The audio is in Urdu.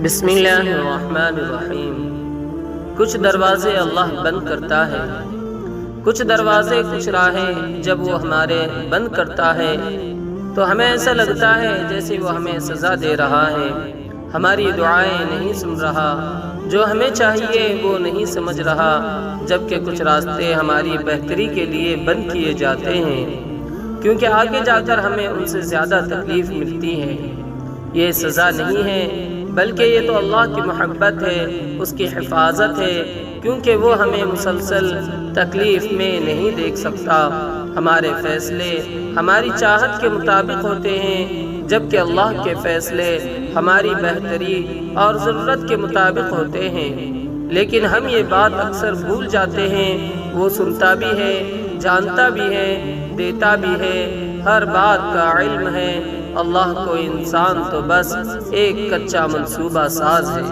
بسم اللہ الرحمن الرحیم۔ کچھ دروازے اللہ بند کرتا ہے، کچھ دروازے، کچھ راہیں جب وہ ہمارے بند کرتا ہے تو ہمیں ایسا لگتا ہے جیسے وہ ہمیں سزا دے رہا ہے، ہماری دعائیں نہیں سن رہا، جو ہمیں چاہیے وہ نہیں سمجھ رہا، جبکہ کچھ راستے ہماری بہتری کے لیے بند کیے جاتے ہیں، کیونکہ آگے جا کر ہمیں ان سے زیادہ تکلیف ملتی ہے۔ یہ سزا نہیں ہے، بلکہ یہ تو اللہ کی محبت ہے، اس کی حفاظت ہے، کیونکہ وہ ہمیں مسلسل تکلیف میں نہیں دیکھ سکتا۔ ہمارے فیصلے ہماری چاہت کے مطابق ہوتے ہیں، جبکہ اللہ کے فیصلے ہماری بہتری اور ضرورت کے مطابق ہوتے ہیں، لیکن ہم یہ بات اکثر بھول جاتے ہیں۔ وہ سنتا بھی ہے، جانتا بھی ہے، دیتا بھی ہے، ہر بات کا علم ہے۔ اللہ کو انسان تو بس ایک کچا منصوبہ ساز ہے۔